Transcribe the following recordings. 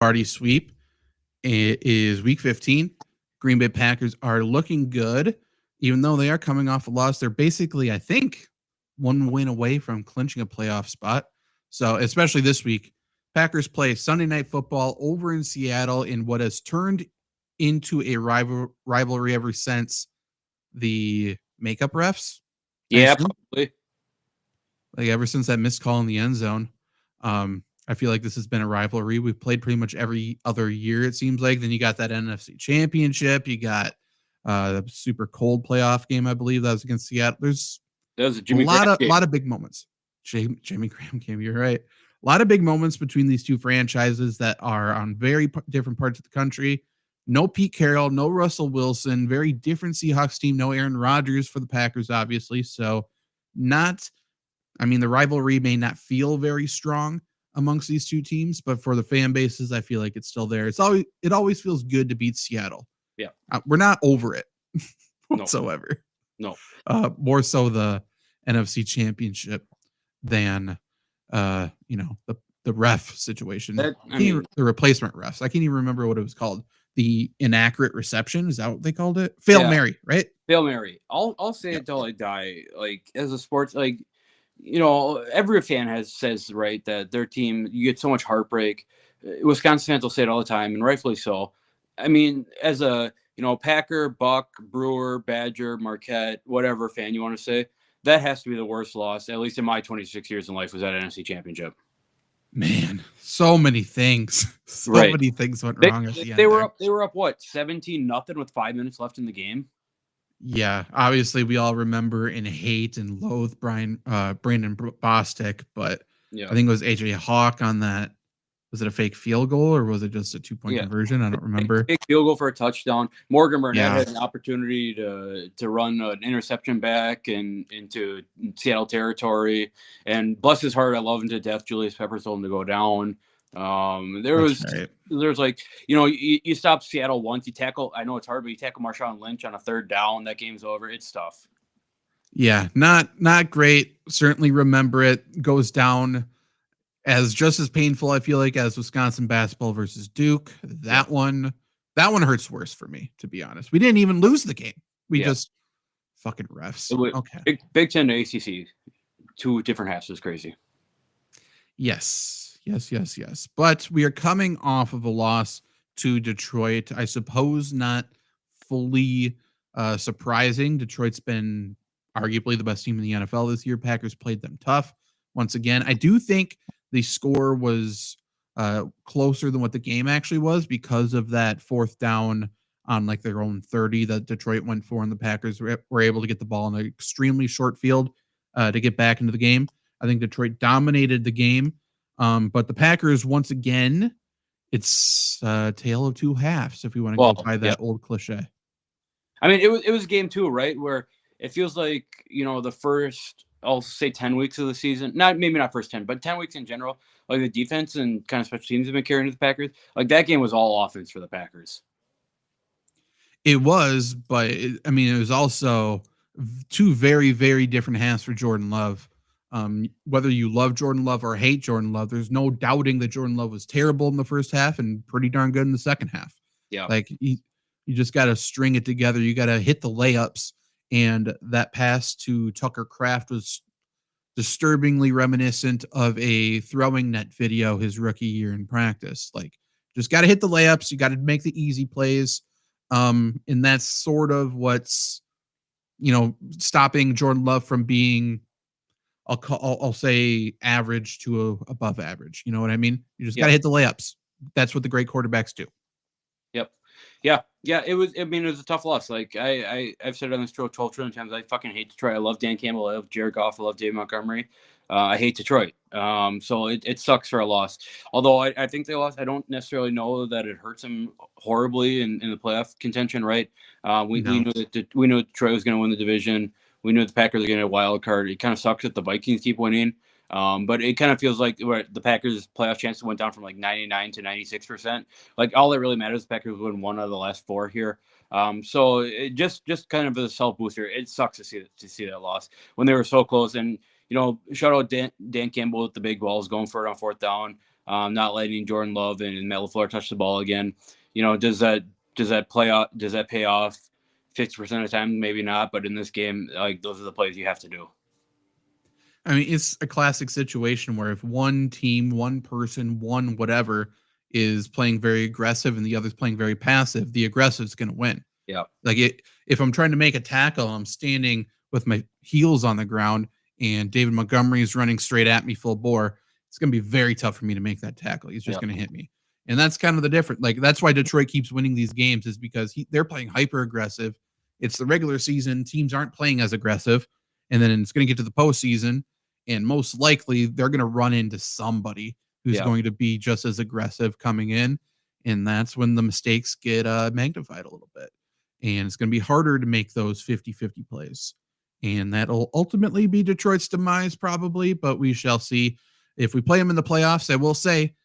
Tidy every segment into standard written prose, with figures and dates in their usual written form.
Lombardi Sweep. It is week 15. Green Bay Packers are looking good, even though they are coming off a loss. They're basically, I think, one win away from clinching a playoff spot. So, especially this week, Packers play Sunday Night Football over in Seattle in what has turned into a rivalry ever since the makeup refs. Yeah, probably. Like ever since that missed call in the end zone. I feel like this has been a rivalry. We've played pretty much every other year, it seems like. Then you got that NFC Championship. You got the super cold playoff game, I believe that was against Seattle. There's a lot of big moments. Jimmy Graham game, you're right. A lot of big moments between these two franchises that are on very different parts of the country. No Pete Carroll, no Russell Wilson, very different Seahawks team. No Aaron Rodgers for the Packers, obviously. So the rivalry may not feel very strong amongst these two teams, but for the fan bases, I feel like it's still there. It always feels good to beat Seattle. Yeah. We're not over it whatsoever. No. More so the NFC Championship than the ref situation. The replacement refs. I can't even remember what it was called. The inaccurate reception, is that what they called it? Fail Mary, right? Fail Mary. I'll say it till I die. Like, as a sports, like, every fan says right that their team, you get so much heartbreak. Wisconsin fans will say it all the time, and rightfully so. I mean, as a Packer, Buck, Brewer, Badger, Marquette, whatever fan you want to say, that has to be the worst loss, at least in my 26 years in life, was that NFC Championship. Man, so many things. Many things went wrong at the end. They were up what, 17-0 with 5 minutes left in the game. Yeah, obviously we all remember and hate and loathe Brandon Bostic, but I think it was AJ Hawk on that. Was it a fake field goal or was it just a 2-point conversion? I don't remember. Fake field goal for a touchdown. Morgan Burnett had an opportunity to run an interception back into Seattle territory, and bless his heart, I love him to death. Julius Peppers told him to go down. There's like, you stop Seattle once, you tackle, I know it's hard, but you tackle Marshawn Lynch on a third down, that game's over. It's tough. Yeah, not great. Certainly remember it. Goes down as just as painful, I feel like, as Wisconsin basketball versus Duke. That one hurts worse for me, to be honest. We didn't even lose the game. We just fucking refs. Okay. Big Ten to ACC, 2 different halves is crazy. Yes. But we are coming off of a loss to Detroit. I suppose not fully surprising. Detroit's been arguably the best team in the NFL this year. Packers played them tough. Once again, I do think the score was closer than what the game actually was because of that fourth down on like their own 30 that Detroit went for, and the Packers were able to get the ball in an extremely short field to get back into the game. I think Detroit dominated the game, but the Packers, once again, it's a tale of two halves, if we want to go by that old cliche. I mean, it was game 2, right, where it feels like, the first, I'll say 10 weeks of the season, maybe not first 10, but 10 weeks in general, like the defense and kind of special teams have been carrying to the Packers. Like, that game was all offense for the Packers. It was, but it was also 2 very, very different halves for Jordan Love. Whether you love Jordan Love or hate Jordan Love, there's no doubting that Jordan Love was terrible in the first half and pretty darn good in the second half. Yeah. Like, you just got to string it together. You got to hit the layups. And that pass to Tucker Kraft was disturbingly reminiscent of a throwing net video his rookie year in practice. Like, just got to hit the layups. You got to make the easy plays. And that's sort of what's, stopping Jordan Love from being, I'll say, average to above average. You know what I mean? You just got to hit the layups. That's what the great quarterbacks do. Yep. Yeah, it was a tough loss. Like, I've said it on this show 12 trillion times, I fucking hate Detroit. I love Dan Campbell. I love Jared Goff. I love Dave Montgomery. I hate Detroit. So it sucks for a loss. Although I think they lost. I don't necessarily know that it hurts them horribly in the playoff contention, right? We knew Detroit was going to win the division. We knew the Packers were going to get a wild card. It kind of sucks that the Vikings keep winning. But it kind of feels like the Packers' playoff chances went down from like 99 to 96%. Like, all that really matters, the Packers win 1 out of the last 4 here. So it just kind of a self booster. It sucks to see that loss when they were so close. And shout out Dan Campbell with the big balls, going for it on 4th down. not letting Jordan Love and Matt LaFleur touch the ball again. Does that pay off 50% of the time? Maybe not, but in this game, like those are the plays you have to do. I mean, it's a classic situation where if one team, one person, one whatever is playing very aggressive and the other's playing very passive, the aggressive is going to win. Yeah. Like if I'm trying to make a tackle, I'm standing with my heels on the ground and David Montgomery is running straight at me full bore. It's going to be very tough for me to make that tackle. He's just going to hit me. And that's kind of the difference. Like that's why Detroit keeps winning these games, is because they're playing hyper aggressive. It's the regular season. Teams aren't playing as aggressive. And then it's going to get to the postseason. And most likely they're going to run into somebody who's going to be just as aggressive coming in. And that's when the mistakes get magnified a little bit. And it's going to be harder to make those 50-50 plays. And that'll ultimately be Detroit's demise probably, but we shall see. If we play them in the playoffs, I will say,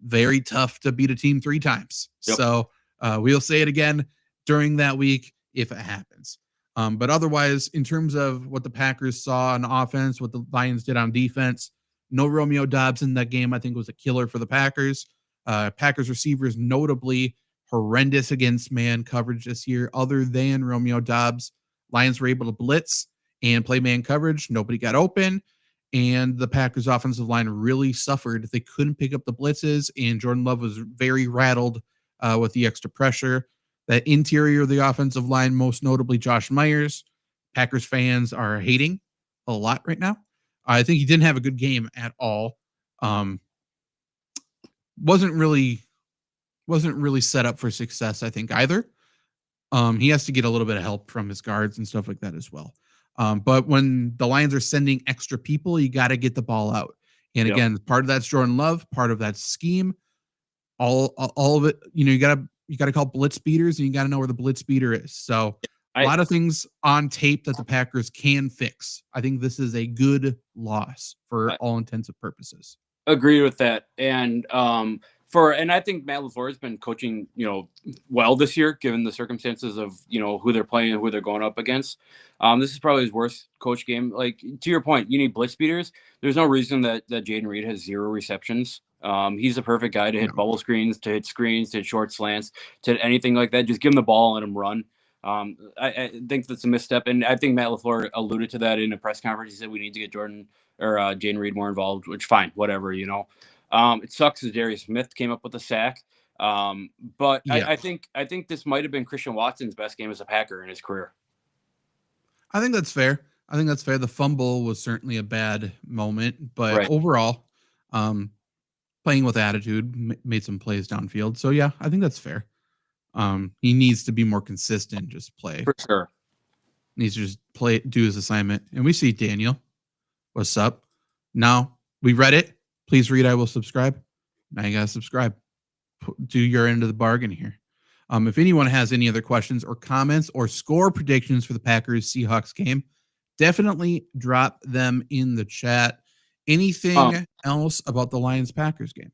very tough to beat a team 3 times. Yep. So we'll say it again during that week if it happens. But otherwise, in terms of what the Packers saw on offense, what the Lions did on defense, no Romeo Doubs in that game, I think was a killer for the Packers. Packers receivers notably horrendous against man coverage this year, other than Romeo Doubs. Lions were able to blitz and play man coverage. Nobody got open. And the Packers offensive line really suffered. They couldn't pick up the blitzes, and Jordan Love was very rattled with the extra pressure. That interior of the offensive line, most notably Josh Myers, Packers fans are hating a lot right now. I think he didn't have a good game at all. Wasn't really set up for success, I think, either. He has to get a little bit of help from his guards and stuff like that as well. But when the Lions are sending extra people, you got to get the ball out. And again, part of that's Jordan Love, part of that's scheme. All of it, you got to call blitz beaters, and you got to know where the blitz beater is. So a lot of things on tape that the Packers can fix. I think this is a good loss for all intents and purposes. Agree with that. And I think Matt LaFleur has been coaching, well this year, given the circumstances of, who they're playing and who they're going up against. This is probably his worst coach game. Like, to your point, you need blitz beaters. There's no reason that Jaden Reed has 0 receptions. He's the perfect guy to hit bubble screens, to hit screens, to hit short slants, to hit anything like that. Just give him the ball and let him run. I think that's a misstep. And I think Matt LaFleur alluded to that in a press conference. He said we need to get Jaden Reed more involved, which fine, whatever, It sucks that Darius Smith came up with a sack. But I think this might have been Christian Watson's best game as a Packer in his career. I think that's fair. The fumble was certainly a bad moment, but overall, playing with attitude, made some plays downfield. So yeah, I think that's fair. He needs to be more consistent, just play. For sure. Needs to just do his assignment. And we see Daniel. What's up? Now, we read it. Please read, I will subscribe. Now you got to subscribe. Do your end of the bargain here. If anyone has any other questions or comments or score predictions for the Packers-Seahawks game, definitely drop them in the chat. Anything else about the Lions-Packers game?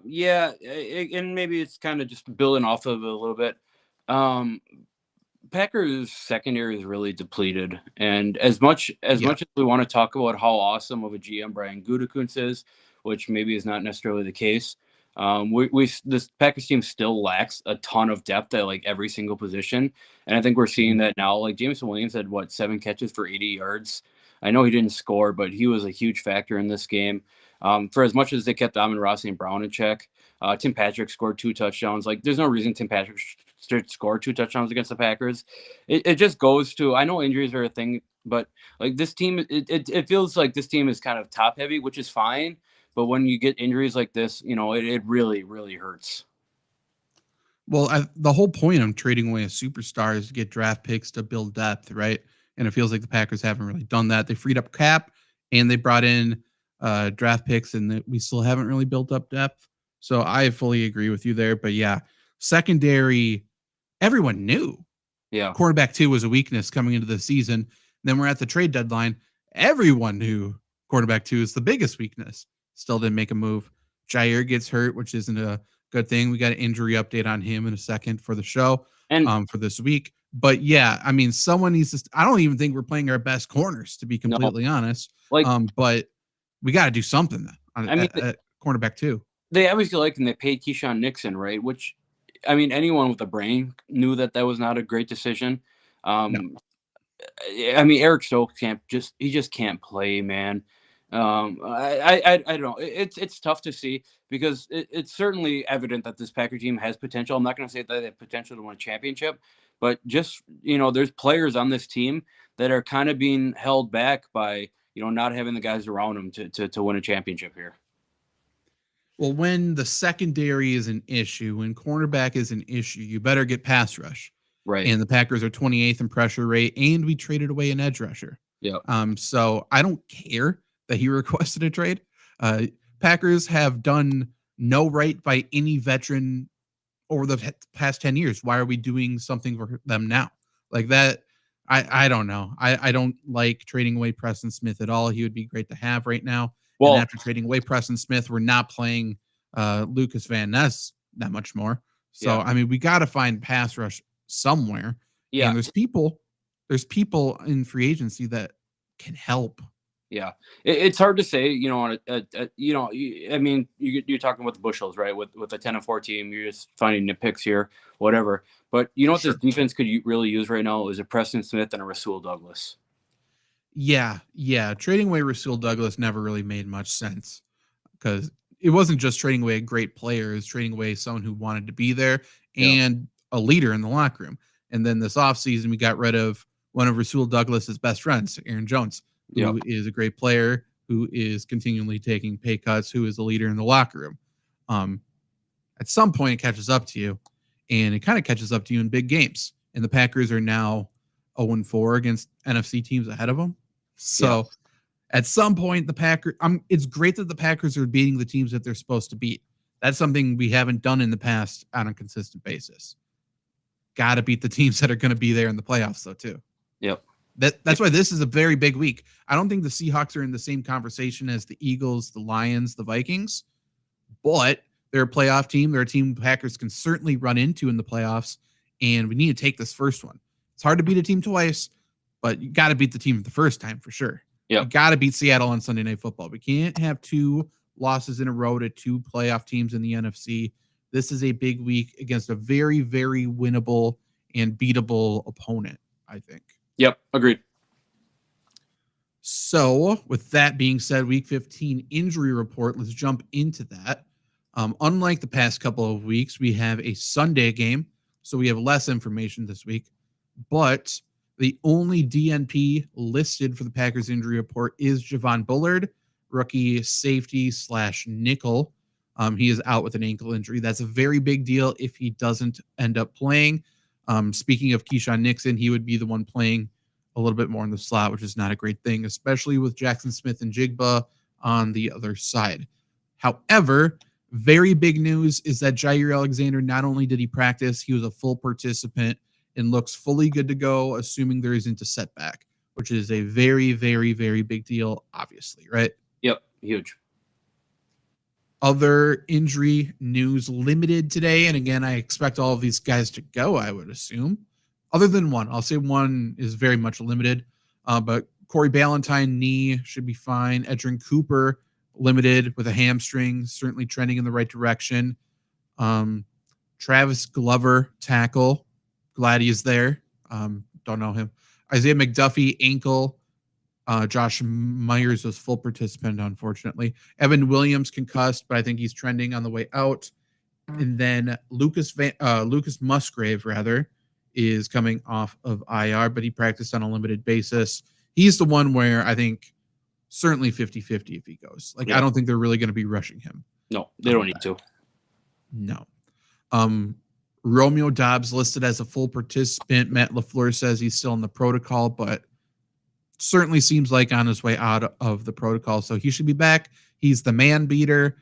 Yeah, and maybe it's kind of just building off of it a little bit. Packers secondary is really depleted, and as much as we want to talk about how awesome of a GM Brian Gutekunst is, which maybe is not necessarily the case, this Packers team still lacks a ton of depth at like every single position, and I think we're seeing that now. Like Jameson Williams had 7 catches for 80 yards. I know he didn't score, but he was a huge factor in this game. For as much as they kept Amon-Ra St. Brown in check, Tim Patrick scored 2 touchdowns. Like, there's no reason Tim Patrick should score 2 touchdowns against the Packers. It just goes to, I know injuries are a thing, but like this team, it feels like this team is kind of top heavy, which is fine. But when you get injuries like this, it really, really hurts. Well, the whole point of trading away a superstar is to get draft picks to build depth, right? And it feels like the Packers haven't really done that. They freed up cap and they brought in draft picks, and we still haven't really built up depth. So I fully agree with you there. But yeah, secondary, everyone knew. Yeah. Cornerback 2 was a weakness coming into the season. Then we're at the trade deadline. Everyone knew cornerback 2 is the biggest weakness. Still didn't make a move. Jair gets hurt, which isn't a good thing. We got an injury update on him in a second for the show and for this week. But yeah, I mean, someone needs to. I don't even think we're playing our best corners, to be completely honest. Like, but we got to do something. cornerback too. They obviously like him. They paid Keyshawn Nixon, right? Which, I mean, anyone with a brain knew that was not a great decision. No. I mean, Eric Stokes just can't play, man. I don't know. It's tough to see because it's certainly evident that this Packer team has potential. I'm not going to say that they have potential to win a championship, but just there's players on this team that are kind of being held back by not having the guys around them to win a championship here. Well, when the secondary is an issue, when cornerback is an issue, you better get pass rush. Right. And the Packers are 28th in pressure rate, and we traded away an edge rusher. Yeah. So I don't care that he requested a trade. Packers have done no right by any veteran over the past 10 years. Why are we doing something for them now? Like that, I don't know. I don't like trading away Preston Smith at all. He would be great to have right now. Well, and after trading away Preston Smith, we're not playing Lucas Van Ness that much more. So, yeah. I mean, we got to find pass rush somewhere. Yeah. And there's people in free agency that can help. Yeah. It's hard to say, I mean, you're talking about the bushels, right? With a 10-4 team, you're just finding nitpicks here, whatever. But what this defense could really use right now is a Preston Smith and a Rasul Douglas. Yeah. Trading away Rasul Douglas never really made much sense because it wasn't just trading away a great player. It was trading away someone who wanted to be there and a leader in the locker room. And then this offseason, we got rid of one of Rasul Douglas's best friends, Aaron Jones, who is a great player, who is continually taking pay cuts, who is a leader in the locker room. At some point, it catches up to you, and it kind of catches up to you in big games. And the Packers are now 0-4 against NFC teams ahead of them. So at some point, it's great that the Packers are beating the teams that they're supposed to beat. That's something we haven't done in the past on a consistent basis. Got to beat the teams that are going to be there in the playoffs, though, too. Yep. That's why this is a very big week. I don't think the Seahawks are in the same conversation as the Eagles, the Lions, the Vikings, but they're a playoff team. They're a team Packers can certainly run into in the playoffs, and we need to take this first one. It's hard to beat a team twice, but you got to beat the team the first time for sure. You got to beat Seattle on Sunday Night Football. We can't have 2 losses in a row to 2 playoff teams in the NFC. This is a big week against a very, very winnable and beatable opponent, I think. Yep, agreed. So, with that being said, Week 15 injury report, let's jump into that. Unlike the past couple of weeks, we have a Sunday game, so we have less information this week. But the only DNP listed for the Packers injury report is Javon Bullard, rookie safety / nickel. He is out with an ankle injury. That's a very big deal if he doesn't end up playing. Speaking of Keyshawn Nixon, he would be the one playing a little bit more in the slot, which is not a great thing, especially with Jackson Smith and Jigba on the other side. However, very big news is that Jair Alexander, not only did he practice, he was a full participant and looks fully good to go, assuming there isn't a setback, which is a very, very, very big deal, obviously, right? Yep, huge. Other injury news limited today, and again, I expect all of these guys to go, I would assume. Other than one. I'll say one is very much limited, but Corey Ballantyne, knee, should be fine. Edgerrin Cooper, limited with a hamstring, certainly trending in the right direction. Travis Glover, tackle, glad he is there. Don't know him. Isaiah McDuffie, ankle. Josh Myers was full participant, unfortunately. Evan Williams, concussed, but I think he's trending on the way out. And then Lucas Musgrave, is coming off of IR, but he practiced on a limited basis. He's the one where I think certainly 50-50 if he goes. I don't think they're really going to be rushing him. No, they don't need to. No. Romeo Dobbs listed as a full participant. Matt LaFleur says he's still in the protocol, but certainly seems like on his way out of the protocol. So he should be back. He's the man beater,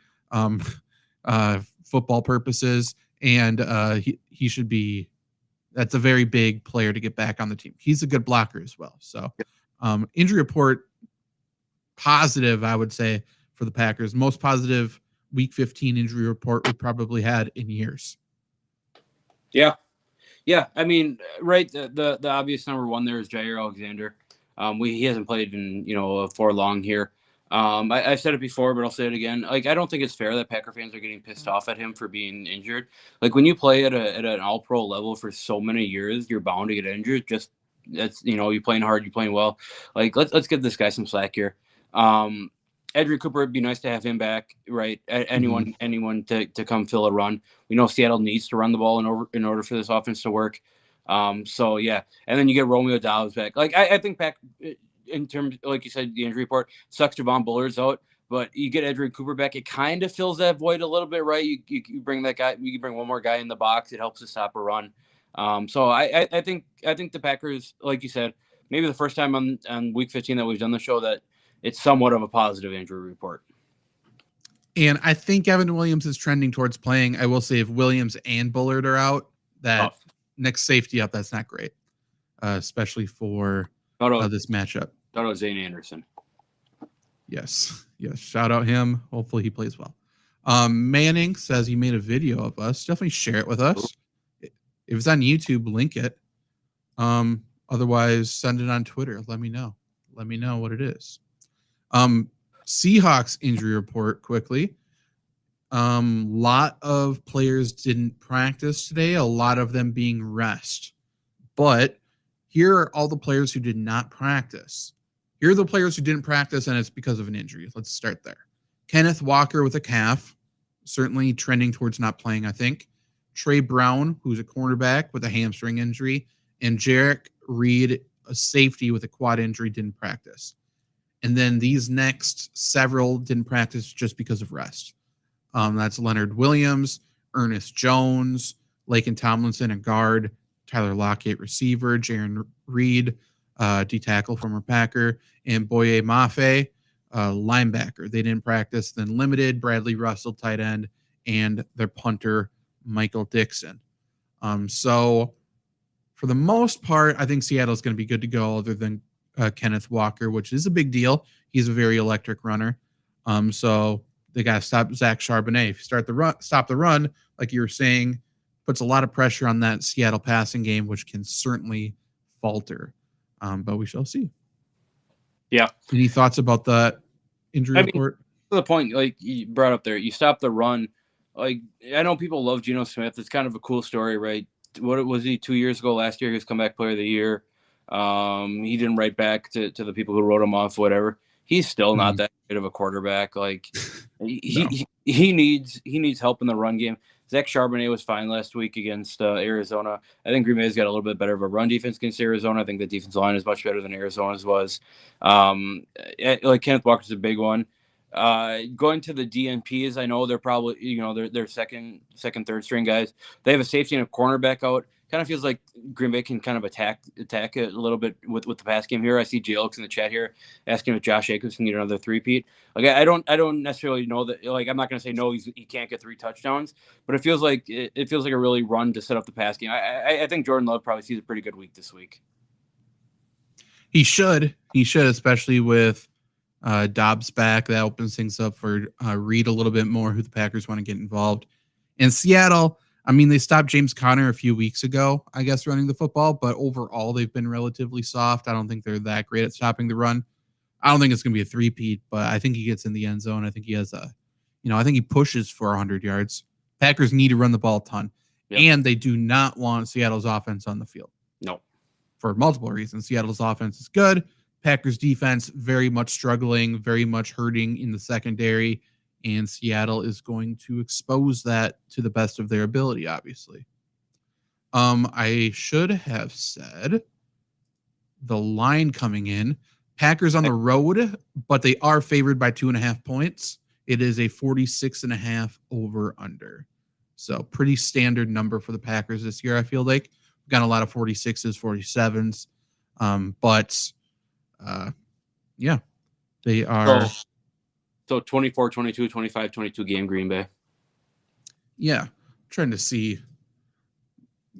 football purposes. And he should be, that's a very big player to get back on the team. He's a good blocker as well. So injury report positive, I would say, for the Packers. Most positive Week 15 injury report we probably had in years. Yeah. I mean, right. The obvious number one there is Jair Alexander. He hasn't played in for long here. I said it before, but I'll say it again. Like, I don't think it's fair that Packer fans are getting pissed off at him for being injured. Like, when you play at an all pro level for so many years, you're bound to get injured. Just that's you're playing hard, you're playing well. Like, let's give this guy some slack here. Edgerrin Cooper, it'd be nice to have him back, right? Anyone to come fill a run. We know Seattle needs to run the ball in order for this offense to work. So yeah, and then you get Romeo Dobbs back. Like, I think Pack in terms, like you said, the injury report sucks. Javon Bullard's out, but you get Edgerrin Cooper back. It kind of fills that void a little bit, right? You bring that guy. You bring one more guy in the box. It helps to stop a run. So I think the Packers, like you said, maybe the first time on week 15 that we've done the show that it's somewhat of a positive injury report. And I think Evan Williams is trending towards playing. I will say if Williams and Bullard are out, that next safety up, that's not great, especially for this matchup. Shout out Zane Anderson. Yes. Shout out him. Hopefully he plays well. Manning says he made a video of us. Definitely share it with us. If it's on YouTube, link it. Otherwise, send it on Twitter. Let me know. Let me know what it is. Seahawks injury report quickly. Lot of players didn't practice today. A lot of them being rest. But here are all the players who did not practice. Here are the players who didn't practice, and it's because of an injury. Let's start there. Kenneth Walker with a calf, certainly trending towards not playing, I think. Trey Brown, who's a cornerback with a hamstring injury, and Jarek Reed, a safety with a quad injury, didn't practice. And then these next several didn't practice just because of rest. That's Leonard Williams, Ernest Jones, Laken Tomlinson, a guard, Tyler Lockett, receiver, Jaron Reed, D-tackle, former Packer, and Boye Mafe, linebacker. They didn't practice. Then limited, Bradley Russell, tight end, and their punter, Michael Dixon. So for the most part, I think Seattle's going to be good to go other than Kenneth Walker, which is a big deal. He's a very electric runner. So they got to stop Zach Charbonnet. If you stop the run, like you were saying, puts a lot of pressure on that Seattle passing game, which can certainly falter. But we shall see. Yeah. Any thoughts about that injury report? To the point, like you brought up there, you stop the run. Like, I know people love Geno Smith. It's kind of a cool story, right? What was he 2 years ago? Last year, he was comeback player of the year. He didn't write back to the people who wrote him off, whatever. He's still not that good of a quarterback. Like he needs help in the run game. Zach Charbonnet was fine last week against Arizona. I think Green Bay's got a little bit better of a run defense against Arizona. I think the defensive line is much better than Arizona's was. Like Kenneth Walker's a big one. Going to the DNPs, I know they're probably they're second, third string guys. They have a safety and a cornerback out. Kind of feels like Green Bay can kind of attack it a little bit with the pass game here. I see JLX in the chat here asking if Josh Jacobs can get another three-peat. Like I don't necessarily know that. Like I'm not going to say no, he can't get 3 touchdowns, but it feels like a really run to set up the pass game. I think Jordan Love probably sees a pretty good week this week. He should, especially with Dobbs back. That opens things up for Reed a little bit more, who the Packers want to get involved. In Seattle, I mean, they stopped James Conner a few weeks ago, I guess, running the football, but overall they've been relatively soft. I don't think they're that great at stopping the run. I don't think it's going to be a three-peat, but I think he gets in the end zone. I think he has I think he pushes for 100 yards. Packers need to run the ball a ton, and they do not want Seattle's offense on the field. No. For multiple reasons. Seattle's offense is good. Packers defense very much struggling, very much hurting in the secondary. And Seattle is going to expose that to the best of their ability, obviously. I should have said the line coming in. Packers on the road, but they are favored by 2.5 points. It is a 46.5 over/under. So pretty standard number for the Packers this year, I feel like. We've got a lot of 46s, 47s. Yeah, they are... So 24, 22, 25, 22 game Green Bay. Yeah. I'm trying to see.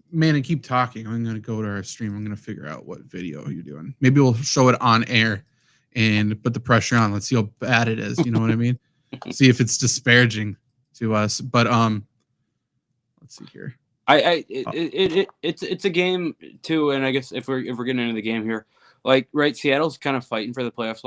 Man, and keep talking. I'm going to go to our stream. I'm going to figure out what video you're doing. Maybe we'll show it on air and put the pressure on. Let's see how bad it is. You know what I mean? See if it's disparaging to us. But let's see here. It's a game too, and I guess if we're getting into the game here, like right, Seattle's kind of fighting for the playoff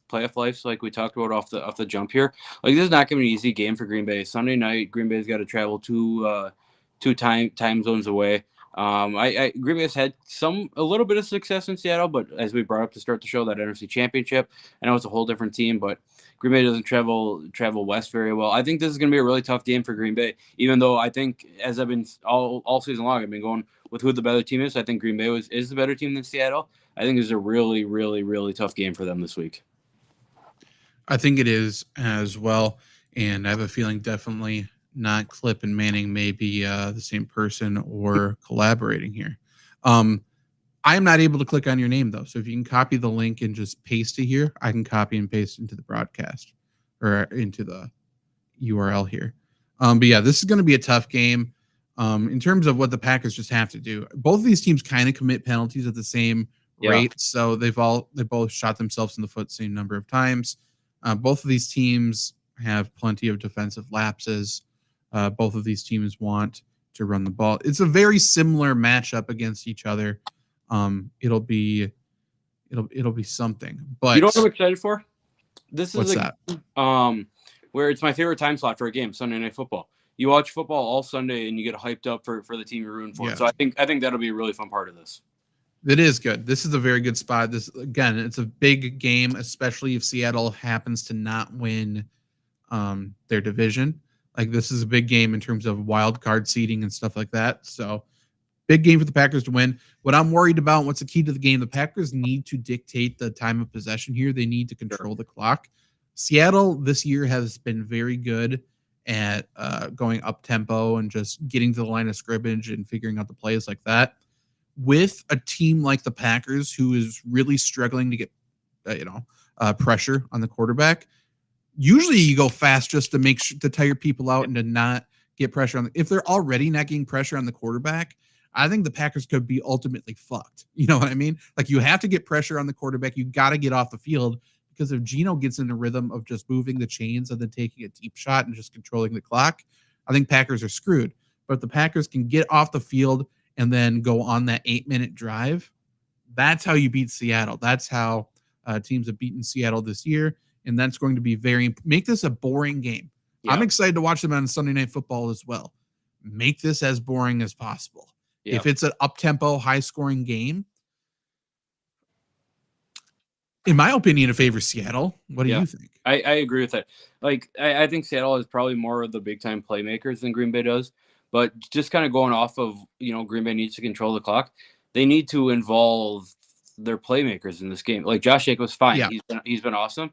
playoff life, like we talked about off the jump here. Like this is not going to be an easy game for Green Bay. Sunday night, Green Bay's got to travel two time zones away. Green Bay's had a little bit of success in Seattle, but as we brought up to start the show, that NFC Championship, I know it's a whole different team, but Green Bay doesn't travel west very well. I think this is going to be a really tough game for Green Bay, even though I think, as I've been all season long, I've been going with who the better team is. I think Green Bay is the better team than Seattle. I think it's a really, really, really tough game for them this week. I think it is as well, and I have a feeling definitely not Clip and Manning may be the same person or collaborating here. I am not able to click on your name though, so if you can copy the link and just paste it here, I can copy and paste into the broadcast or into the URL here. But yeah, this is going to be a tough game. In terms of what the Packers just have to do, both of these teams kind of commit penalties at the same rate, so they both shot themselves in the foot the same number of times. Both of these teams have plenty of defensive lapses. Both of these teams want to run the ball. It's a very similar matchup against each other. It'll be something. But you know what I'm excited for? This is what's that? Where it's my favorite time slot for a game, Sunday Night Football. You watch football all Sunday and you get hyped up for the team you're rooting for. Yeah. So I think that'll be a really fun part of this. It is good. This is a very good spot. This again, it's a big game, especially if Seattle happens to not win their division. Like this is a big game in terms of wild card seeding and stuff like that. So big game for the Packers to win. What I'm worried about, what's the key to the game? The Packers need to dictate the time of possession here. They need to control the clock. Seattle this year has been very good at going up tempo and just getting to the line of scrimmage and figuring out the plays like that. With a team like the Packers, who is really struggling to get pressure on the quarterback, usually you go fast just to make sure to tire people out and to not get pressure on. If they're already not getting pressure on the quarterback, I think the Packers could be ultimately fucked. You know what I mean? Like you have to get pressure on the quarterback. You got to get off the field because if Geno gets in the rhythm of just moving the chains and then taking a deep shot and just controlling the clock, I think Packers are screwed. But if the Packers can get off the field and then go on that 8-minute drive, that's how you beat Seattle. That's how teams have beaten Seattle this year. And that's going to be make this a boring game. Yeah. I'm excited to watch them on Sunday Night Football as well. Make this as boring as possible. Yeah. If it's an up-tempo, high-scoring game, in my opinion, it favors Seattle. What do you think? I agree with that. Like, I think Seattle is probably more of the big-time playmakers than Green Bay does. But just kind of going off of, Green Bay needs to control the clock. They need to involve their playmakers in this game. Like, Josh Jacobs, fine. Yeah. He's been awesome.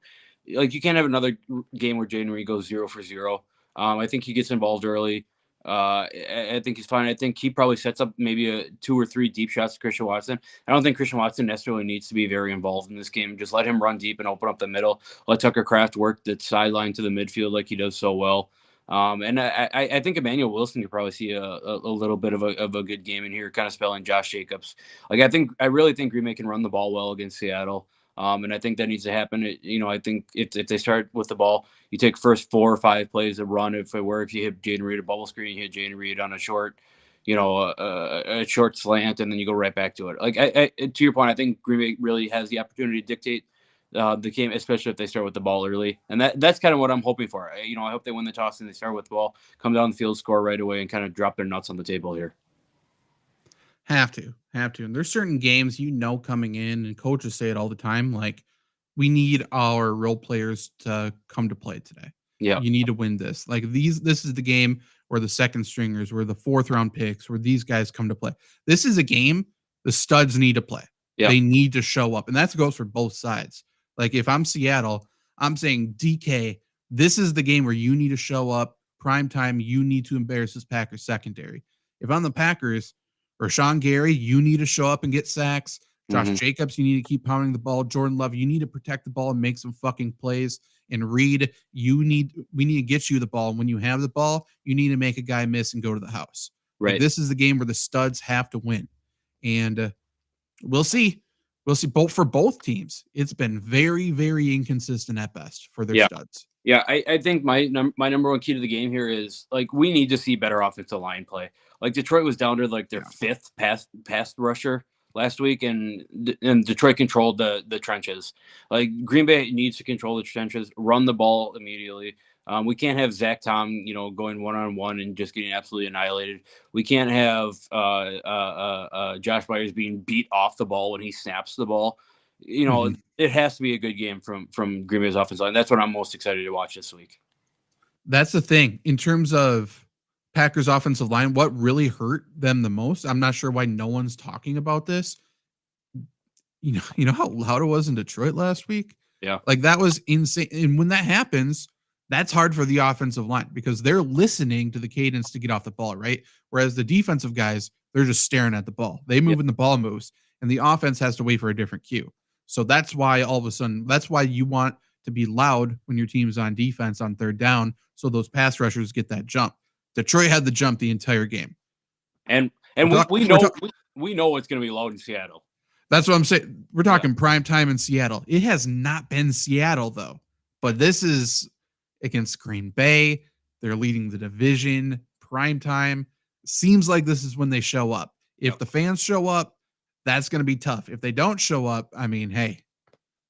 Like, you can't have another game where Jaden Reed goes 0 for 0. I think he gets involved early. I think he's fine. I think he probably sets up maybe 2 or 3 deep shots to Christian Watson. I don't think Christian Watson necessarily needs to be very involved in this game. Just let him run deep and open up the middle. Let Tucker Kraft work the sideline to the midfield like he does so well. And I think Emmanuel Wilson could probably see a little bit of a good game in here, kind of spelling Josh Jacobs. Like I really think Green Bay can run the ball well against Seattle. And I think that needs to happen. I think if they start with the ball, you take first 4 or 5 plays to run. If you hit Jaden Reed a bubble screen, you hit Jaden Reed on a short, a short slant, and then you go right back to it. Like to your point, I think Green Bay really has the opportunity to dictate the game, especially if they start with the ball early. And that's kind of what I'm hoping for. I hope they win the toss and they start with the ball, come down the field, score right away, and kind of drop their nuts on the table here. Have to. And there's certain games, coming in, and coaches say it all the time, like, we need our role players to come to play today. Yeah. You need to win this. Like this is the game where the second stringers, where the 4th round picks, where these guys come to play. This is a game the studs need to play. Yeah. They need to show up. And that goes for both sides. Like if I'm Seattle, I'm saying, DK, this is the game where you need to show up. Prime time, you need to embarrass this Packers secondary. If I'm the Packers, Rashawn Gary, you need to show up and get sacks. Josh Jacobs, you need to keep pounding the ball. Jordan Love, you need to protect the ball and make some fucking plays. And Reed, we need to get you the ball. And when you have the ball, you need to make a guy miss and go to the house. Right. Like, this is the game where the studs have to win. And we'll see. We'll see for both teams. It's been very, very inconsistent at best for their studs. Yeah, I think my number one key to the game here is, like, we need to see better offensive line play. Like, Detroit was down to, like, their 5th pass rusher last week, and Detroit controlled the trenches. Like Green Bay needs to control the trenches, run the ball immediately. We can't have Zach Tom, going 1-on-1 and just getting absolutely annihilated. We can't have Josh Myers being beat off the ball when he snaps the ball. It has to be a good game from Green Bay's offensive line. That's what I'm most excited to watch this week. That's the thing. In terms of Packers offensive line, what really hurt them the most, I'm not sure why no one's talking about this. You know how loud it was in Detroit last week? Yeah. Like that was insane. And when that happens, that's hard for the offensive line because they're listening to the cadence to get off the ball, right? Whereas the defensive guys, they're just staring at the ball. They move when the ball moves, and the offense has to wait for a different cue. So that's why all of a sudden, that's why you want to be loud when your team's on defense on third down, so those pass rushers get that jump. Detroit had the jump the entire game, and we know it's going to be loud in Seattle. That's what I'm saying. We're talking prime time in Seattle. It has not been Seattle though, but this is against Green Bay. They're leading the division. Prime time seems like this is when they show up. If the fans show up, that's going to be tough. If they don't show up, I mean, hey,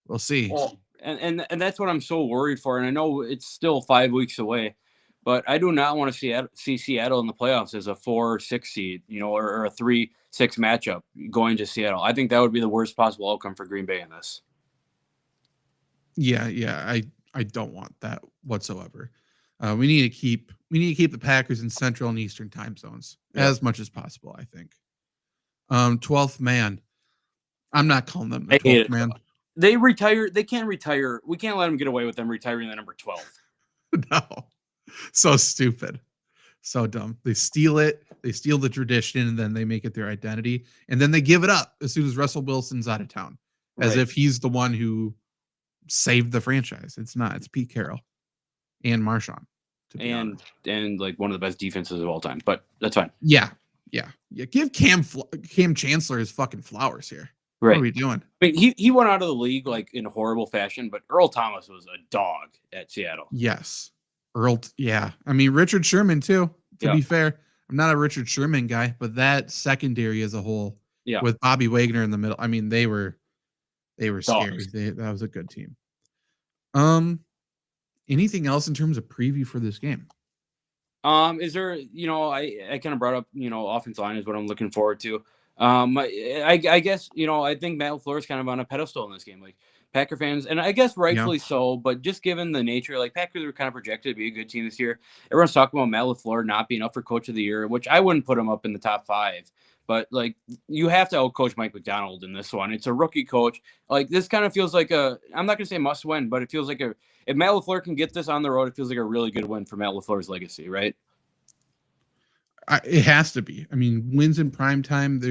we'll see. Well, and that's what I'm so worried for. And I know it's still 5 weeks away, but I do not want to see Seattle in the playoffs as a 4-6 seed, or a 3-6 matchup going to Seattle. I think that would be the worst possible outcome for Green Bay in this. Yeah. I don't want that whatsoever. We need to keep the Packers in Central and Eastern time zones as much as possible, I think. 12th man. I'm not calling them the 12th man. They retire. They can't retire. We can't let them get away with them retiring the number 12. No. So stupid. So dumb. They steal it. They steal the tradition, and then they make it their identity. And then they give it up as soon as Russell Wilson's out of town, as if he's the one who saved the franchise. It's not. It's Pete Carroll and Marshawn. And like one of the best defenses of all time. But that's fine. Yeah. Give Cam Chancellor his fucking flowers here. Right. What are we doing? I mean, he went out of the league like in horrible fashion, but Earl Thomas was a dog at Seattle. Yes. Earl. Yeah. I mean, Richard Sherman too, to be fair. I'm not a Richard Sherman guy, but that secondary as a whole with Bobby Wagner in the middle. I mean, they were scary. That was a good team. Anything else in terms of preview for this game? Is there, I kind of brought up, offensive line is what I'm looking forward to. I guess, I think Matt LaFleur is kind of on a pedestal in this game. Like Packer fans, and I guess rightfully so, but just given the nature, like Packers were kind of projected to be a good team this year. Everyone's talking about Matt LaFleur not being up for Coach of the Year, which I wouldn't put him up in the top 5. But like you have to outcoach Mike McDonald in this one. It's a rookie coach. Like this kind of feels like I'm not gonna say must win, but it feels like if Matt LaFleur can get this on the road, it feels like a really good win for Matt LaFleur's legacy, right? It has to be. I mean, wins in prime time.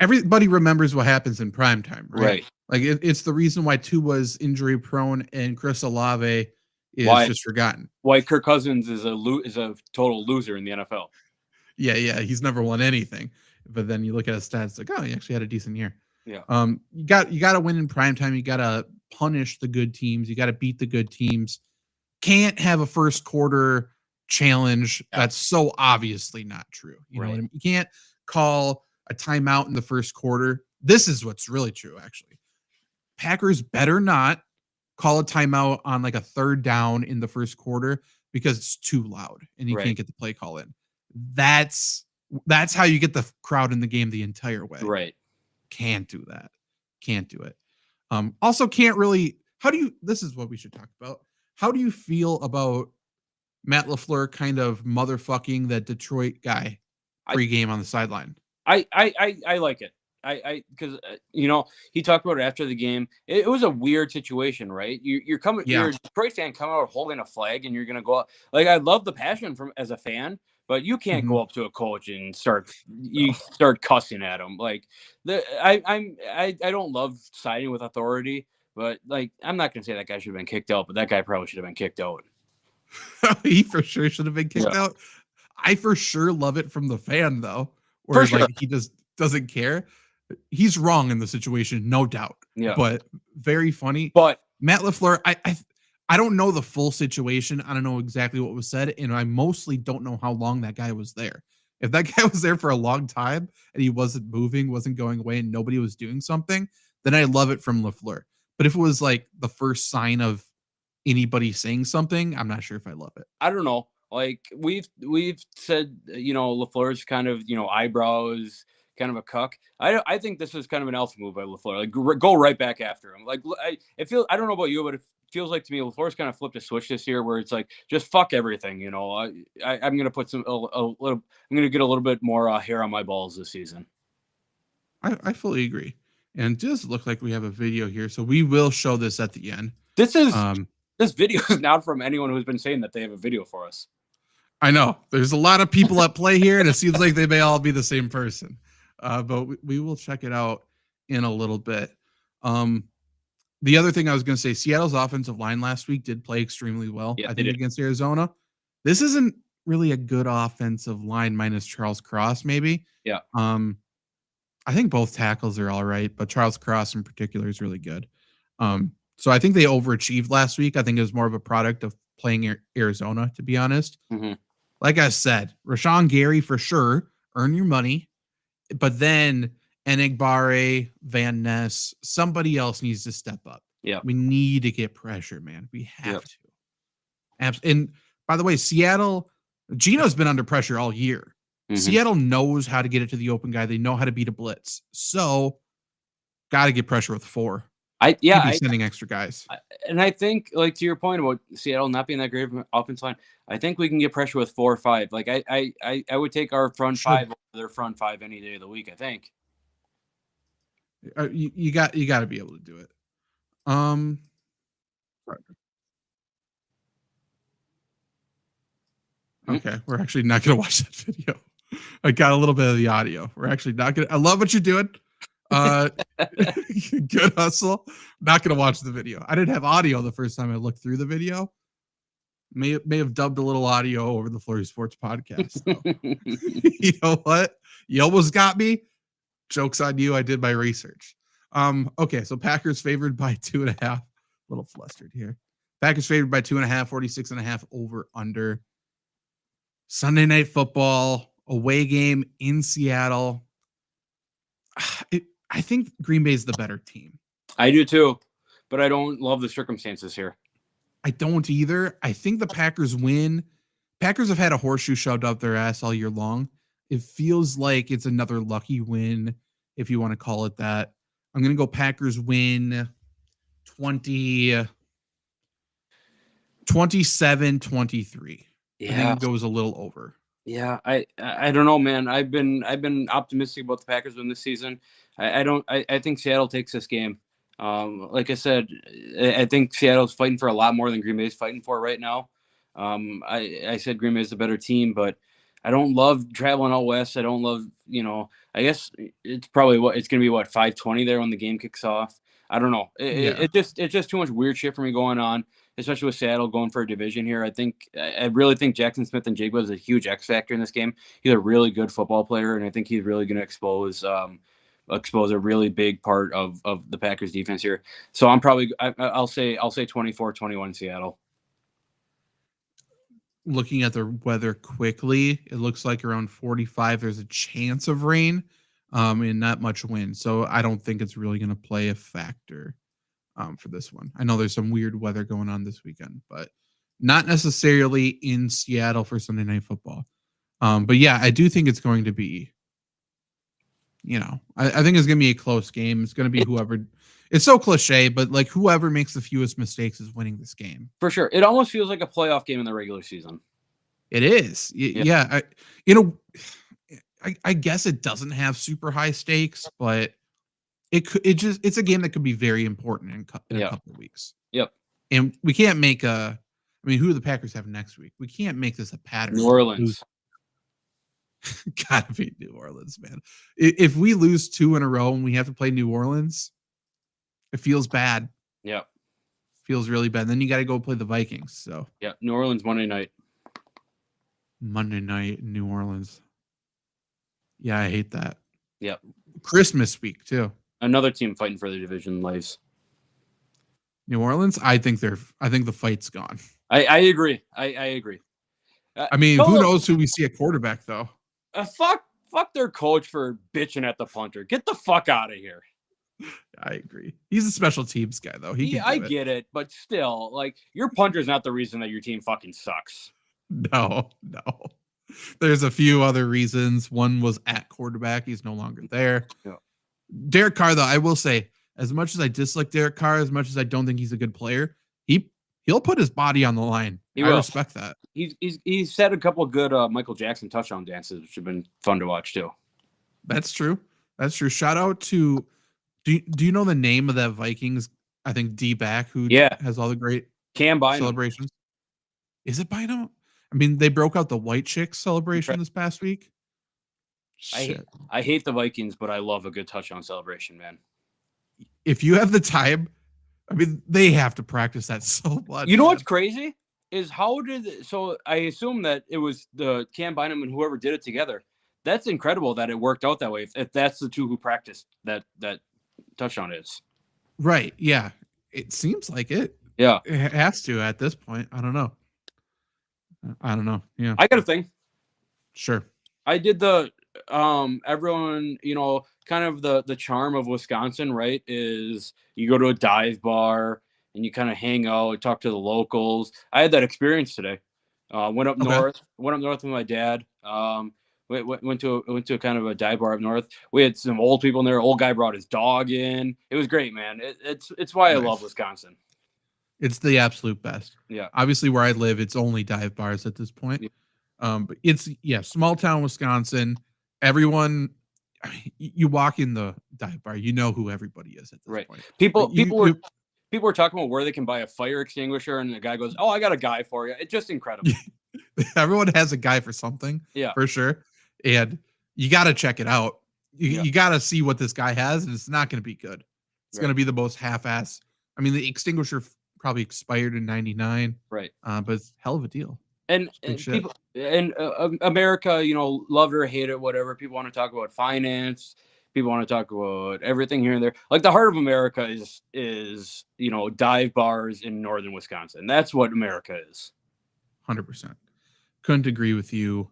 Everybody remembers what happens in prime time, right? Like it's the reason why Tua's injury prone and Chris Olave is just forgotten. Why Kirk Cousins is a total loser in the NFL. Yeah, he's never won anything. But then you look at his stats, like, oh, he actually had a decent year. Yeah. You got to win in prime time. You got to punish the good teams. You got to beat the good teams. Can't have a first quarter challenge. That's so obviously not true. You know what I mean? You can't call a timeout in the first quarter. This is what's really true, actually. Packers better not call a timeout on like a third down in the first quarter because it's too loud and you can't get the play call in. That's how you get the crowd in the game the entire way. Right. Can't do that. Can't do it. Also can't really, this is what we should talk about. How do you feel about Matt LaFleur kind of motherfucking that Detroit guy pre-game on the sideline? I like it. Because he talked about it after the game. It was a weird situation, right? You're a Detroit fan coming out holding a flag, and you're gonna go out. Like I love the passion as a fan, but you can't go up to a coach and start cussing at him. Like I don't love siding with authority, but like I'm not gonna say that guy should have been kicked out, but that guy probably should have been kicked out. He for sure should have been kicked out. I for sure love it from the fan though, where he just doesn't care. He's wrong in the situation, no doubt. Yeah, but very funny. But Matt LaFleur, I don't know the full situation. I don't know exactly what was said, and I mostly don't know how long that guy was there. If that guy was there for a long time and he wasn't moving, wasn't going away, and nobody was doing something, then I love it from LaFleur. But if it was like the first sign of anybody saying something, I'm not sure if I love it. I don't know. Like we've said, LaFleur's kind of eyebrows, kind of a cuck. I think this is kind of an alpha move by LaFleur. Like go right back after him. Like I don't know about you, but it feels like to me LaFleur's kind of flipped a switch this year where it's like just fuck everything. I'm gonna put a little. I'm gonna get a little bit more hair on my balls this season. I fully agree. And it does look like we have a video here, so we will show this at the end. This video is not from anyone who's been saying that they have a video for us. I know there's a lot of people at play here, and it seems like they may all be the same person. But we will check it out in a little bit. The other thing I was going to say, Seattle's offensive line last week did play extremely well. Yeah, I think against Arizona. This isn't really a good offensive line minus Charles Cross, maybe. Yeah. I think both tackles are all right, but Charles Cross in particular is really good. So I think they overachieved last week. I think it was more of a product of playing Arizona, to be honest. Mm-hmm. Like I said, Rashawn Gary for sure, earn your money. But then Enigbare, Van Ness, somebody else needs to step up. Yeah. We need to get pressure, man. We have to. And by the way, Seattle, Gino's been under pressure all year. Mm-hmm. Seattle knows how to get it to the open guy. They know how to beat a blitz. So got to get pressure with 4. Sending extra guys. And I think, like, to your point about Seattle not being that great of an offense line, I think we can get pressure with 4 or 5. Like, I would take our front 5 over their front 5 any day of the week, I think. You got to be able to do it. Okay, we're actually not going to watch that video. I got a little bit of the audio. We're actually not going to. I love what you're doing. Good hustle. Not gonna watch the video. I didn't have audio the first time I looked through the video. May have dubbed a little audio over the Flurry Sports podcast. You know what? You almost got me. Joke's on you. I did my research. Okay, so Packers favored by 2.5. A little flustered here. Packers favored by 2.5, 46.5 over under. Sunday Night Football, away game in Seattle. I think Green Bay is the better team. I do too, but I don't love the circumstances here. I don't either. I think the Packers win. Packers have had a horseshoe shoved up their ass all year long. It feels like it's another lucky win, if you want to call it that. I'm going to go Packers win 27-23. Yeah. I think it goes a little over. Yeah, I don't know, man. I've been optimistic about the Packers win this season. I think Seattle takes this game. Like I said, I think Seattle's fighting for a lot more than Green Bay's fighting for right now. I said Green Bay's the better team, but I don't love traveling out west. I don't love, I guess it's probably it's going to be 5:20 there when the game kicks off. I don't know. It's just too much weird shit for me going on, especially with Seattle going for a division here. I really think Jackson Smith-Njigba is a huge X factor in this game. He's a really good football player, and I think he's really going to expose a really big part of the Packers defense here. So I'll say 24-21 Seattle. Looking at the weather quickly, it looks like around 45 there's a chance of rain and not much wind. So I don't think it's really going to play a factor for this one. I know there's some weird weather going on this weekend, but not necessarily in Seattle for Sunday Night Football. But yeah, I do think it's going to be, I think it's going to be a close game. It's going to be whoever. It's so cliche, but like whoever makes the fewest mistakes is winning this game. For sure. It almost feels like a playoff game in the regular season. It is. Yeah. I guess it doesn't have super high stakes, but it's a game that could be very important in a couple of weeks. Yep. And we can't make who do the Packers have next week? We can't make this a pattern. New Orleans. Gotta be New Orleans, man. If we lose 2 in a row and we have to play New Orleans, it feels bad. Yeah. Feels really bad. Then you got to go play the Vikings. So yeah, New Orleans Monday night. New Orleans. Yeah, I hate that. Yeah. Christmas week too. Another team fighting for the division lives. New Orleans. I think the fight's gone. I agree. I agree. Who knows who we see at quarterback though? fuck their coach for bitching at the punter. Get the fuck out of here. I agree. He's a special teams guy, though. He can I do it. get it, but still, like, your punter's not the reason that your team fucking sucks. No. There's a few other reasons. One was at quarterback. He's no longer there. Yeah. Derek Carr, though, I will say, as much as I dislike Derek Carr, as much as I don't think he's a good player, he'll put his body on the line. I respect that. He's said a couple of good Michael Jackson touchdown dances, which have been fun to watch too. That's true. Shout out to do you know the name of that Vikings? I think D-back who has all the great Cam Bynum celebrations. Is it Bynum? I mean, they broke out the white chick celebration this past week. Shit. I hate the Vikings, but I love a good touchdown celebration, man. If you have the time, I mean, they have to practice that so much. You know what's crazy is so I assume that it was the Cam Bynum and whoever did it together. That's incredible that it worked out that way. If that's the two who practiced that touchdown is. Right. Yeah. It seems like it. Yeah. It has to at this point. I don't know. Yeah. I got a thing. Sure. I did the everyone, kind of the charm of Wisconsin, right? Is you go to a dive bar and you kind of hang out, talk to the locals. I had that experience today. Went up north with my dad. Went to a kind of a dive bar up north. We had some old people in there. Old guy brought his dog in. It was great, man. It's why I love Wisconsin. It's the absolute best. Yeah. Obviously, where I live, it's only dive bars at this point. Yeah. But it's small town Wisconsin. Everyone, you walk in the dive bar, you know who everybody is at this point. People were talking about where they can buy a fire extinguisher, and the guy goes, "Oh, I got a guy for you." It's just incredible. Everyone has a guy for something. Yeah, for sure. And you got to check it out. You got to see what this guy has, and it's not going to be good. It's going to be the most half-ass. I mean, the extinguisher probably expired in '99. Right. But it's a hell of a deal. And people in America, love it or hate it, whatever. People want to talk about finance. People want to talk about everything here and there. Like the heart of America is dive bars in northern Wisconsin. That's what America is. 100%. Couldn't agree with you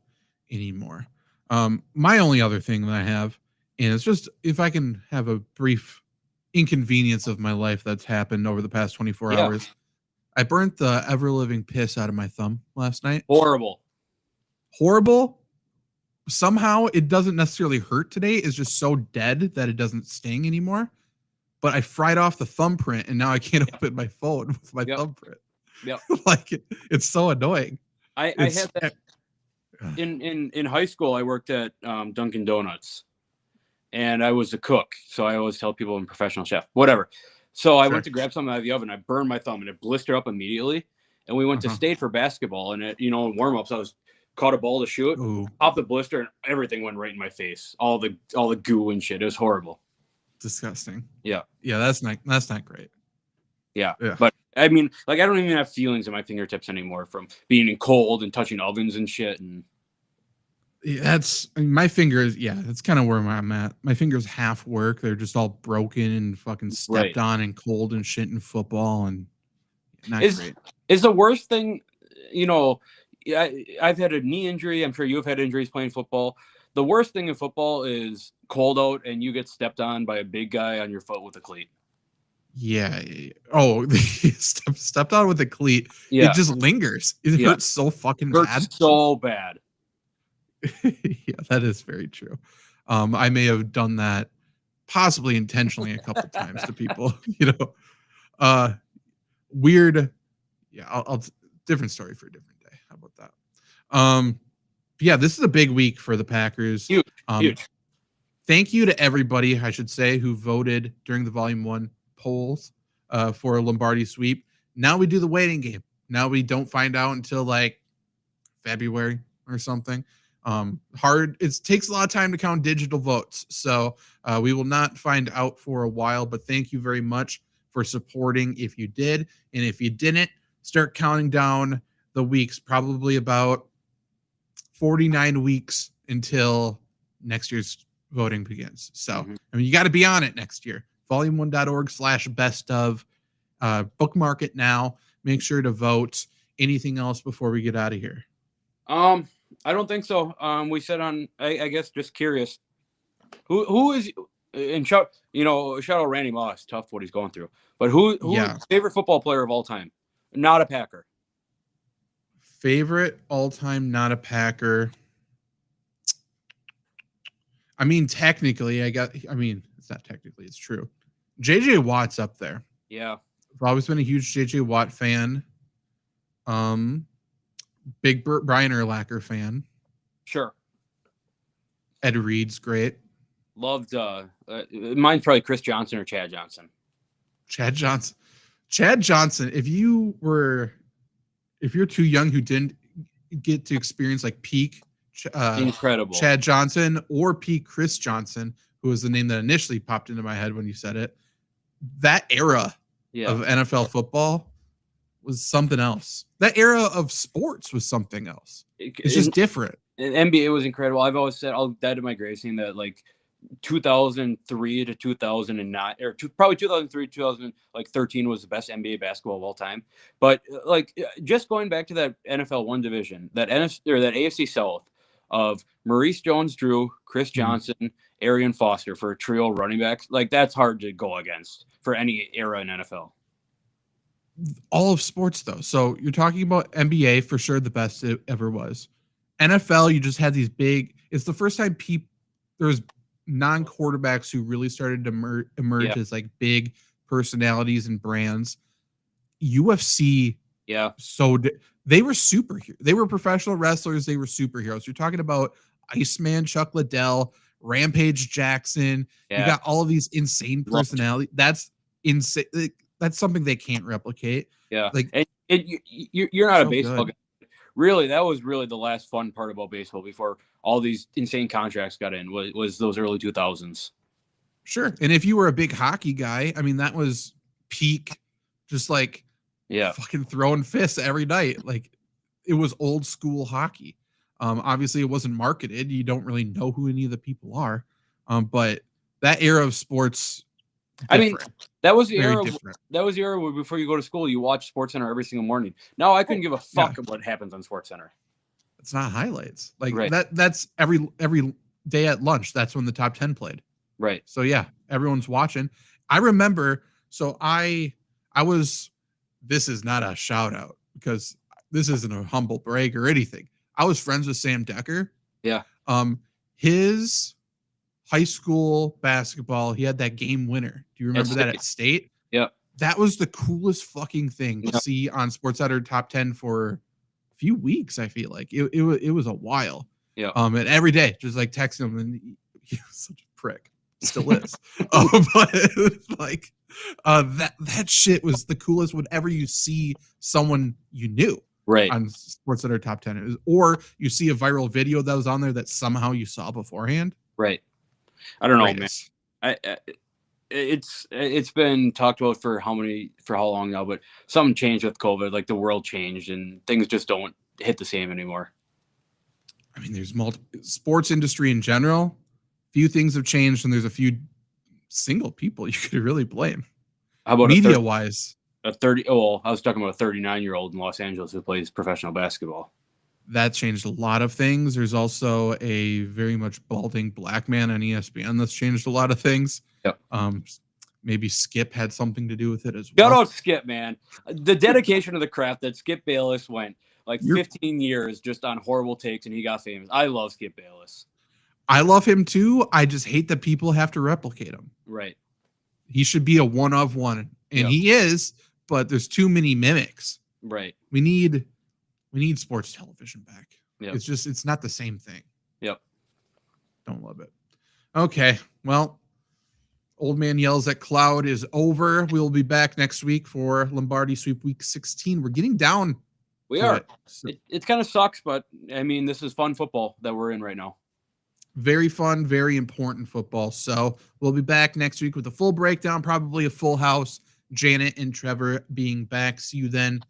anymore. My only other thing that I have, and it's just if I can have a brief inconvenience of my life that's happened over the past 24 hours. I burnt the ever-living piss out of my thumb last night. Horrible. Somehow it doesn't necessarily hurt today. It's just so dead that it doesn't sting anymore. But I fried off the thumbprint, and now I can't open my phone with my thumbprint. Yep. It's so annoying. I had that in high school. I worked at Dunkin' Donuts, and I was a cook. So I always tell people I'm a professional chef. Whatever. So I went to grab something out of the oven. I burned my thumb, and it blistered up immediately. And we went to state for basketball, and in warm-ups, I was caught a ball to shoot, popped the blister, and everything went right in my face. All the goo and shit. It was horrible. Disgusting. Yeah. Yeah, that's not great. Yeah. But I mean, I don't even have feelings in my fingertips anymore from being in cold and touching ovens and shit. And my fingers. Yeah, that's kind of where I'm at. My fingers half work. They're just all broken and fucking stepped on and cold and shit in football and not great. Is the worst thing, I've had a knee injury. I'm sure you've had injuries playing football. The worst thing in football is cold out and you get stepped on by a big guy on your foot with a cleat. Yeah. Oh, stepped on with a cleat. Yeah. It just lingers. It hurts so fucking bad. So bad. Yeah, that is very true. I may have done that possibly intentionally a couple times to people, weird. Yeah. I'll different story for a different day. How about that? Yeah, this is a big week for the Packers. Huge. Thank you to everybody, I should say, who voted during the Volume 1 polls for a Lombardi Sweep. Now we do the waiting game. Now we don't find out until February or something. It takes a lot of time to count digital votes. So we will not find out for a while, but thank you very much for supporting if you did. And if you didn't, start counting down the weeks, probably about 49 weeks until next year's voting begins. So, I mean, you got to be on it next year. volume1.org/best of. Bookmark it now. Make sure to vote. Anything else before we get out of here? I don't think so. We said on, I guess, just curious. Who is, and shout out Randy Moss. Tough what he's going through. But who is Yeah. his favorite football player of all time? Not a Packer. Favorite all-time not a Packer. I mean, technically, it's not technically, it's true. JJ Watt's up there. Yeah. I've always been a huge JJ Watt fan. Big Brian Urlacher fan. Sure. Ed Reed's great. Loved mine's probably Chris Johnson or Chad Johnson. Chad Johnson, if you're too young who didn't get to experience like peak incredible Chad Johnson or peak Chris Johnson, who was the name that initially popped into my head when you said it, that era of NFL football was something else. That era of sports was something else. It's just different. NBA was incredible. I've always said, I'll die to my grave saying that, like, 2003 to 2009, or probably 2003 2013 was the best NBA basketball of all time. But like, just going back to that NFL one division, that AFC South of Maurice Jones-Drew, Chris Johnson, Arian Foster for a trio of running backs, like, that's hard to go against for any era in NFL. All of sports, though. So you're talking about NBA, for sure the best it ever was. NFL, you just had these big. It's the first time there was non-quarterbacks who really started to emerge as like big personalities and brands. UFC, so they were superheroes. They were professional wrestlers. They were superheroes. You're talking about Iceman, Chuck Liddell, Rampage Jackson. You got all of these insane personalities. That's insane. That's something they can't replicate. Yeah, like you're not a baseball guy. Really, that was really the last fun part about baseball before all these insane contracts got in, was those early 2000s. Sure. And if you were a big hockey guy, I mean, that was peak, just like fucking throwing fists every night. Like, it was old school hockey. Obviously, it wasn't marketed. You don't really know who any of the people are. But that era of sports, different. I mean, that was the era. That was the era where before you go to school, you watch SportsCenter every single morning. Now I couldn't give a fuck about what happens on SportsCenter. It's not highlights. Like that's every day at lunch. That's when the top 10 played. Right. So yeah, everyone's watching. I remember. So I was. This is not a shout out because this isn't a humble brag or anything. I was friends with Sam Decker. Yeah. His high school basketball, he had that game winner. Do you remember that at State? Yeah. That was the coolest fucking thing to see on SportsCenter top 10 for a few weeks. I feel like it was a while. Yeah. And every day, just like texting him, and he was such a prick. Still is. But like that shit was the coolest whenever you see someone you knew on SportsCenter top 10, or you see a viral video that was on there that somehow you saw beforehand. Right. I don't know, man. It's been talked about for how long now, but something changed with COVID. Like, the world changed and things just don't hit the same anymore. I mean, there's sports industry in general. Few things have changed, and there's a few single people you could really blame. How about media wise? I was talking about a 39-year-old in Los Angeles who plays professional basketball. That changed a lot of things. There's also a very much balding black man on ESPN that's changed a lot of things. Yep. Maybe Skip had something to do with it as well. Shout out Skip, man. The dedication of the craft that Skip Bayless went 15 years just on horrible takes, and he got famous. I love Skip Bayless. I love him too. I just hate that people have to replicate him. Right. He should be a one of one, and he is, but there's too many mimics. Right. We need sports television back. Yep. It's not the same thing. Yep. Don't love it. Okay. Well, Old Man Yells at Cloud is over. We'll be back next week for Lombardi Sweep Week 16. We're getting down. We are. It kind of sucks, but I mean, this is fun football that we're in right now. Very fun, very important football. So we'll be back next week with a full breakdown, probably a full house. Janet and Trevor being back. See you then.